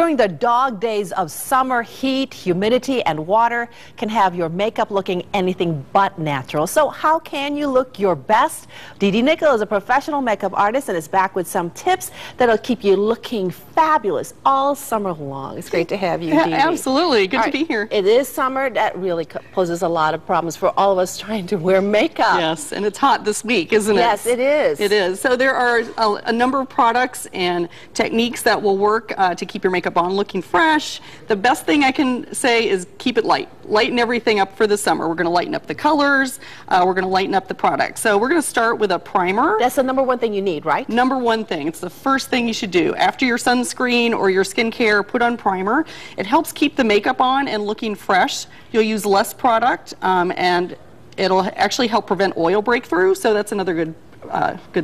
During the dog days of summer, heat, humidity, and water can have your makeup looking anything but natural. So how can you look your best? Dee Dee Nickel is a professional makeup artist and is back with some tips that'll keep you looking fabulous all summer long. It's great to have you, Dee Dee. Absolutely. Good to be here. It is summer. That really poses a lot of problems for all of us trying to wear makeup. Yes, and it's hot this week, isn't it? Yes, it is. It is. So there are a number of products and techniques that will work to keep your makeup on looking fresh. The best thing I can say is keep it light. Lighten everything up for the summer. We're going to lighten up the colors. We're going to lighten up the product. So we're going to start with a primer. That's the number one thing you need, right? Number one thing. It's the first thing you should do. After your sunscreen or your skincare, put on primer. It helps keep the makeup on and looking fresh. You'll use less product and it'll actually help prevent oil breakthrough. So that's another good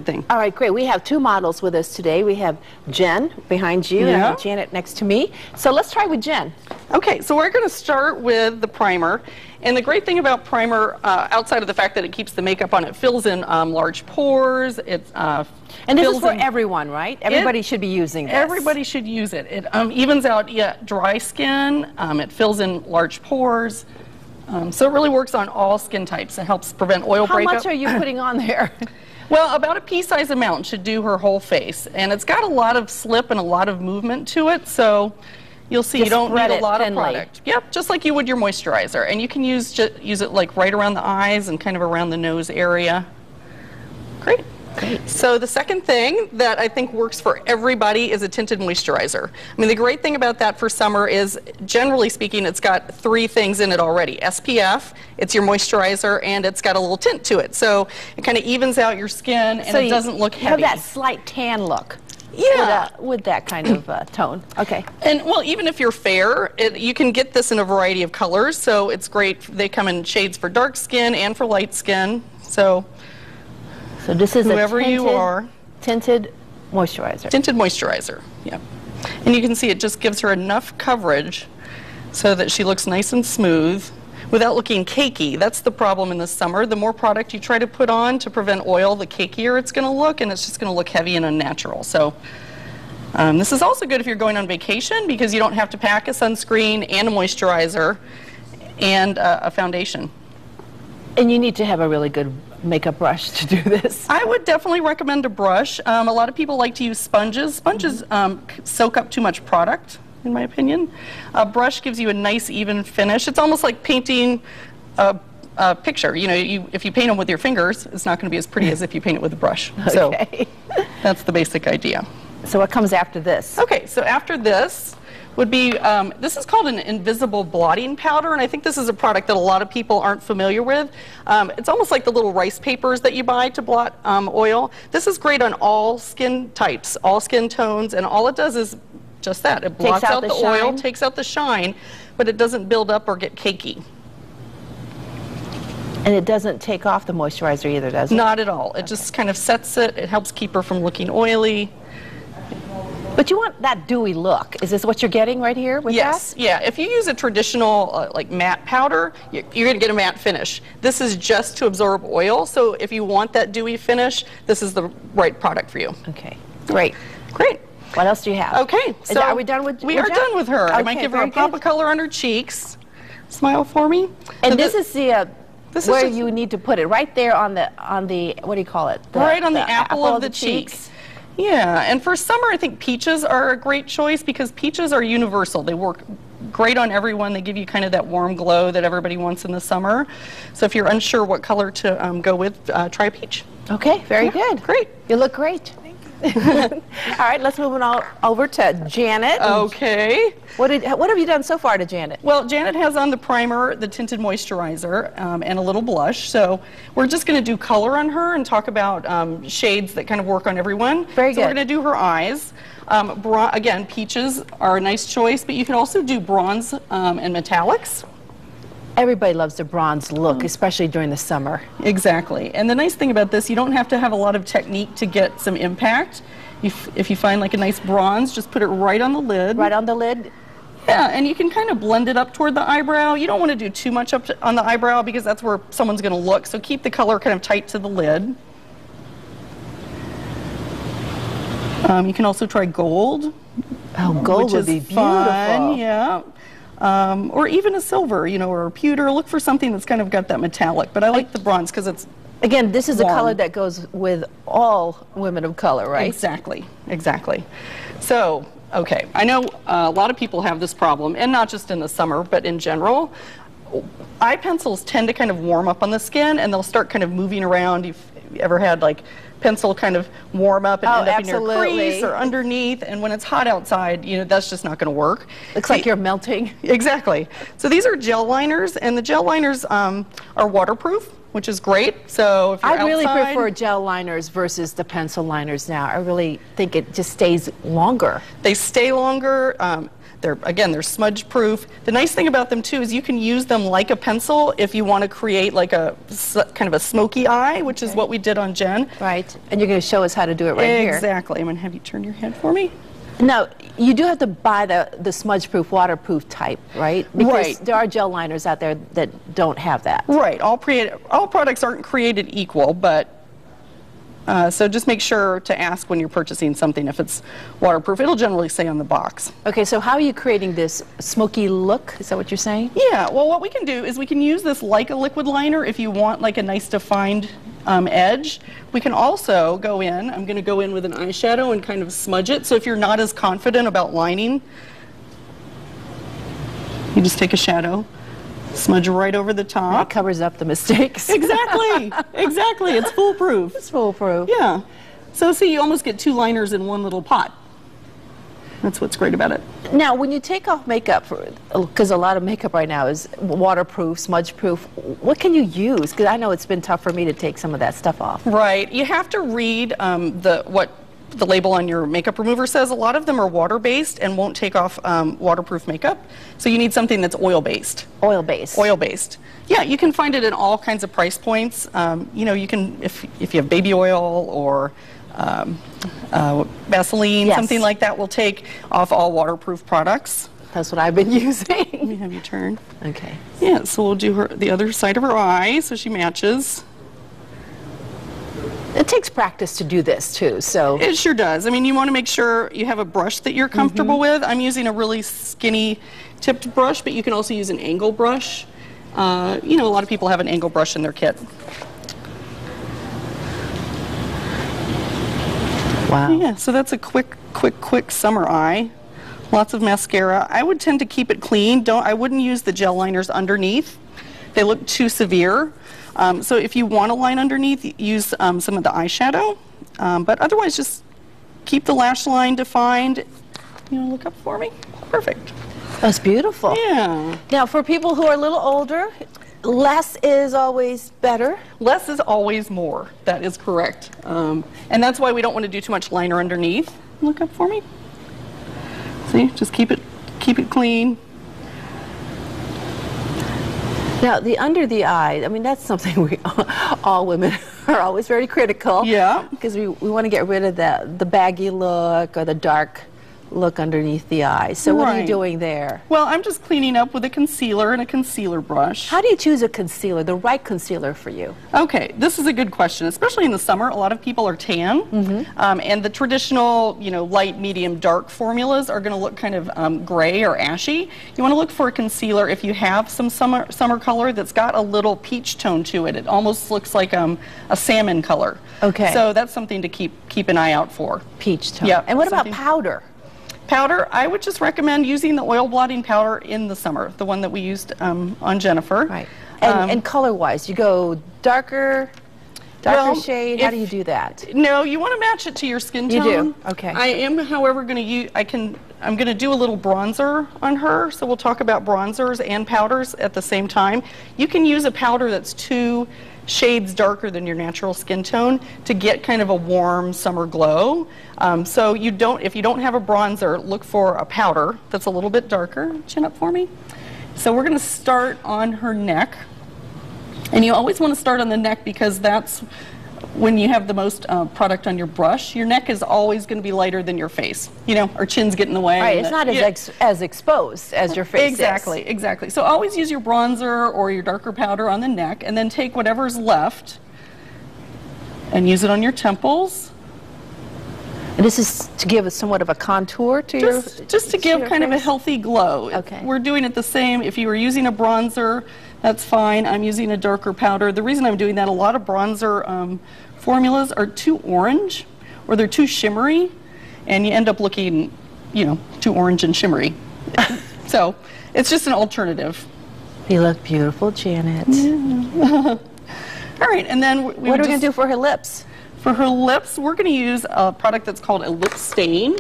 thing. All right, great. We have two models with us today. We have Jen behind you and Janet next to me. So let's try with Jen. Okay, so we're going to start with the primer. And the great thing about primer, outside of the fact that it keeps the makeup on, it fills in large pores. And this is for everyone, right? Everybody should be using this. Everybody should use it. It evens out dry skin. It fills in large pores. So it really works on all skin types. It helps prevent oil breakup. How much are you putting on there? Well, about a pea-sized amount should do her whole face. And it's got a lot of slip and a lot of movement to it, so you'll see you don't need a lot of product. Yep, just like you would your moisturizer. And you can use it like right around the eyes and kind of around the nose area. Great. So the second thing that I think works for everybody is a tinted moisturizer. I mean, the great thing about that for summer is, generally speaking, it's got three things in it already. SPF, it's your moisturizer, and it's got a little tint to it. So it kind of evens out your skin, and it doesn't look heavy. You have that slight tan look. Yeah. With that kind of tone. Okay. And, well, even if you're fair, you can get this in a variety of colors, so it's great. They come in shades for dark skin and for light skin. So this is whoever you are. Tinted moisturizer. Tinted moisturizer, yeah. And you can see it just gives her enough coverage so that she looks nice and smooth without looking cakey. That's the problem in the summer. The more product you try to put on to prevent oil, the cakier it's going to look, and it's just going to look heavy and unnatural. So this is also good if you're going on vacation because you don't have to pack a sunscreen and a moisturizer and a foundation. And you need to have a really good makeup brush to do this. I would definitely recommend a brush. A lot of people like to use sponges. Sponges soak up too much product, in my opinion. A brush gives you a nice even finish. It's almost like painting a picture. You know, if you paint them with your fingers, it's not going to be as pretty as if you paint it with a brush. Okay. So that's the basic idea. So what comes after this? Okay, so after this would be, this is called an invisible blotting powder, and I think this is a product that a lot of people aren't familiar with. It's almost like the little rice papers that you buy to blot oil. This is great on all skin types, all skin tones, and all it does is just that. It blots out the oil, takes out the shine, but it doesn't build up or get cakey. And it doesn't take off the moisturizer either, does it? Not at all. It just kind of sets it. It helps keep her from looking oily. But you want that dewy look. Is this what you're getting right here with that? Yes, yeah. If you use a traditional like matte powder, you're going to get a matte finish. This is just to absorb oil, so if you want that dewy finish, this is the right product for you. Okay, great. Great. What else do you have? Okay, so are we done with We are done with her. Okay, I might give her a pop of color on her cheeks. Smile for me. And this is the where you need to put it right there on the what do you call it? Right on the apple of the cheeks. Yeah, and for summer, I think peaches are a great choice because peaches are universal. They work great on everyone. They give you kind of that warm glow that everybody wants in the summer. So if you're unsure what color to go with, try peach. Okay, very good. Great. You look great. All right, let's move on over to Janet. Okay. What have you done so far to Janet? Well, Janet has on the primer, the tinted moisturizer, and a little blush. So we're just going to do color on her and talk about shades that kind of work on everyone. Very good. So we're going to do her eyes. Again, peaches are a nice choice, but you can also do bronze and metallics. Everybody loves the bronze look, especially during the summer. Exactly. And the nice thing about this, you don't have to have a lot of technique to get some impact. If you find like a nice bronze, just put it right on the lid. Right on the lid? Yeah, and you can kind of blend it up toward the eyebrow. You don't want to do too much up on the eyebrow because that's where someone's going to look. So keep the color kind of tight to the lid. You can also try gold. Oh, gold would be beautiful. Fun, yeah. Or even a silver, you know, or a pewter. Look for something that's kind of got that metallic. But I like the bronze because it's again, this is warm. a color that goes with all women of color, right? Exactly, exactly. So, okay, I know a lot of people have this problem, and not just in the summer, but in general. Eye pencils tend to kind of warm up on the skin, and they'll start kind of moving around. You've ever had like pencil kind of warm up and end up in your crease or underneath, and when it's hot outside, you know, that's just not going to work. Looks like you're melting. Exactly. So these are gel liners, and the gel liners are waterproof, which is great. So if you're I really outside, prefer gel liners versus the pencil liners now. I really think it just stays longer. They stay longer. They're smudge proof. The nice thing about them too is you can use them like a pencil if you want to create like a kind of a smoky eye, which is what we did on Jen. Right, and you're going to show us how to do it right here. Exactly. I'm going to have you turn your head for me. Now, you do have to buy the smudge proof, waterproof type, right? Because there are gel liners out there that don't have that. Right. All products aren't created equal, but so just make sure to ask when you're purchasing something if it's waterproof. It'll generally say on the box. Okay, so how are you creating this smoky look? Is that what you're saying? Yeah, well, what we can do is we can use this like a liquid liner if you want like a nice defined edge. We can also go in, I'm going to go in with an eyeshadow and kind of smudge it. So if you're not as confident about lining, you just take a shadow, smudge right over the top. It covers up the mistakes. Exactly, exactly. It's foolproof. It's foolproof. Yeah. So see, you almost get 2 liners in one little pot. That's what's great about it. Now, when you take off makeup, because a lot of makeup right now is waterproof, smudge proof, what can you use? Because I know it's been tough for me to take some of that stuff off. Right. You have to read what the label on your makeup remover says. A lot of them are water-based and won't take off waterproof makeup. So you need something that's oil-based. Oil-based. Oil-based. Yeah, you can find it in all kinds of price points. You know, you can, if you have baby oil or Vaseline, something like that will take off all waterproof products. That's what I've been using. Let me have you turn. Okay. Yeah, so we'll do the other side of her eye so she matches. It takes practice to do this too, so. It sure does. I mean, you want to make sure you have a brush that you're comfortable with. I'm using a really skinny tipped brush, but you can also use an angle brush. You know, a lot of people have an angle brush in their kit. Wow. Yeah, so that's a quick summer eye. Lots of mascara. I would tend to keep it clean. I wouldn't use the gel liners underneath. They look too severe. So if you want to line underneath, use some of the eyeshadow. But otherwise, just keep the lash line defined. You know, look up for me. Perfect. That's beautiful. Yeah. Now, for people who are a little older, less is always better. Less is always more. That is correct. And that's why we don't want to do too much liner underneath. Look up for me. See, just keep it clean. Now, the under the eye, I mean, that's something we all women are always very critical. Yeah. Because we want to get rid of the baggy look or the dark look underneath the eye. So what are you doing there? Well, I'm just cleaning up with a concealer and a concealer brush. How do you choose a concealer, the right concealer for you? Okay, this is a good question. Especially in the summer, a lot of people are tan, and the traditional, you know, light, medium, dark formulas are going to look kind of gray or ashy. You want to look for a concealer if you have some summer color that's got a little peach tone to it. It almost looks like a salmon color. Okay. So that's something to keep an eye out for. Peach tone. Yeah. And what about powder? Powder, I would just recommend using the oil blotting powder in the summer, the one that we used on Jennifer. Right. And color-wise, you go darker shade? How do you do that? No, you want to match it to your skin tone. You do? Okay. I am, however, going to use, I'm going to do a little bronzer on her, so we'll talk about bronzers and powders at the same time. You can use a powder that's 2 shades darker than your natural skin tone to get kind of a warm summer glow. So if you don't have a bronzer, look for a powder that's a little bit darker. Chin up for me. So we're going to start on her neck. And you always want to start on the neck because that's when you have the most product on your brush. Your neck is always going to be lighter than your face. You know, our chin's get in the way. Right, it's not as exposed as your face is. Exactly. So always use your bronzer or your darker powder on the neck, and then take whatever's left and use it on your temples. And This is to give us somewhat of a contour to just to give kind of a healthy glow. Okay. We're doing it the same. If you were using a bronzer, that's fine. I'm using a darker powder. The reason I'm doing that, a lot of bronzer formulas are too orange or they're too shimmery, and you end up looking, you know, too orange and shimmery. So it's just an alternative. You look beautiful, Janet. Yeah. All right, and then what are we going to do for her lips? For her lips, we're going to use a product that's called a lip stain,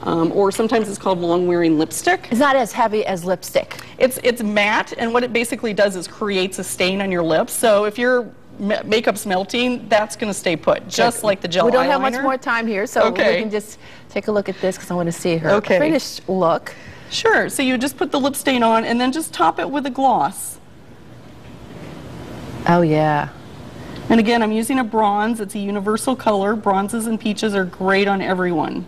or sometimes it's called long-wearing lipstick. It's not as heavy as lipstick. It's matte, and what it basically does is creates a stain on your lips. So if your makeup's melting, that's going to stay put, just like the gel eyeliner. We don't have much more time here, so we can just take a look at this because I want to see her finished look. Sure. So you just put the lip stain on and then just top it with a gloss. Oh, yeah. And again, I'm using a bronze. It's a universal color. Bronzes and peaches are great on everyone.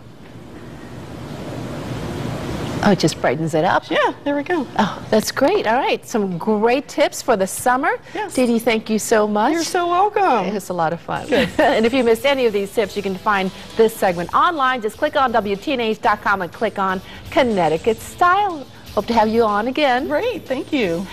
Oh, it just brightens it up. Yeah, there we go. Oh, that's great. All right, some great tips for the summer. Yes. Dee Dee, thank you so much. You're so welcome. It was a lot of fun. Good. And if you missed any of these tips, you can find this segment online. Just click on WTNH.com and click on Connecticut Style. Hope to have you on again. Great, thank you.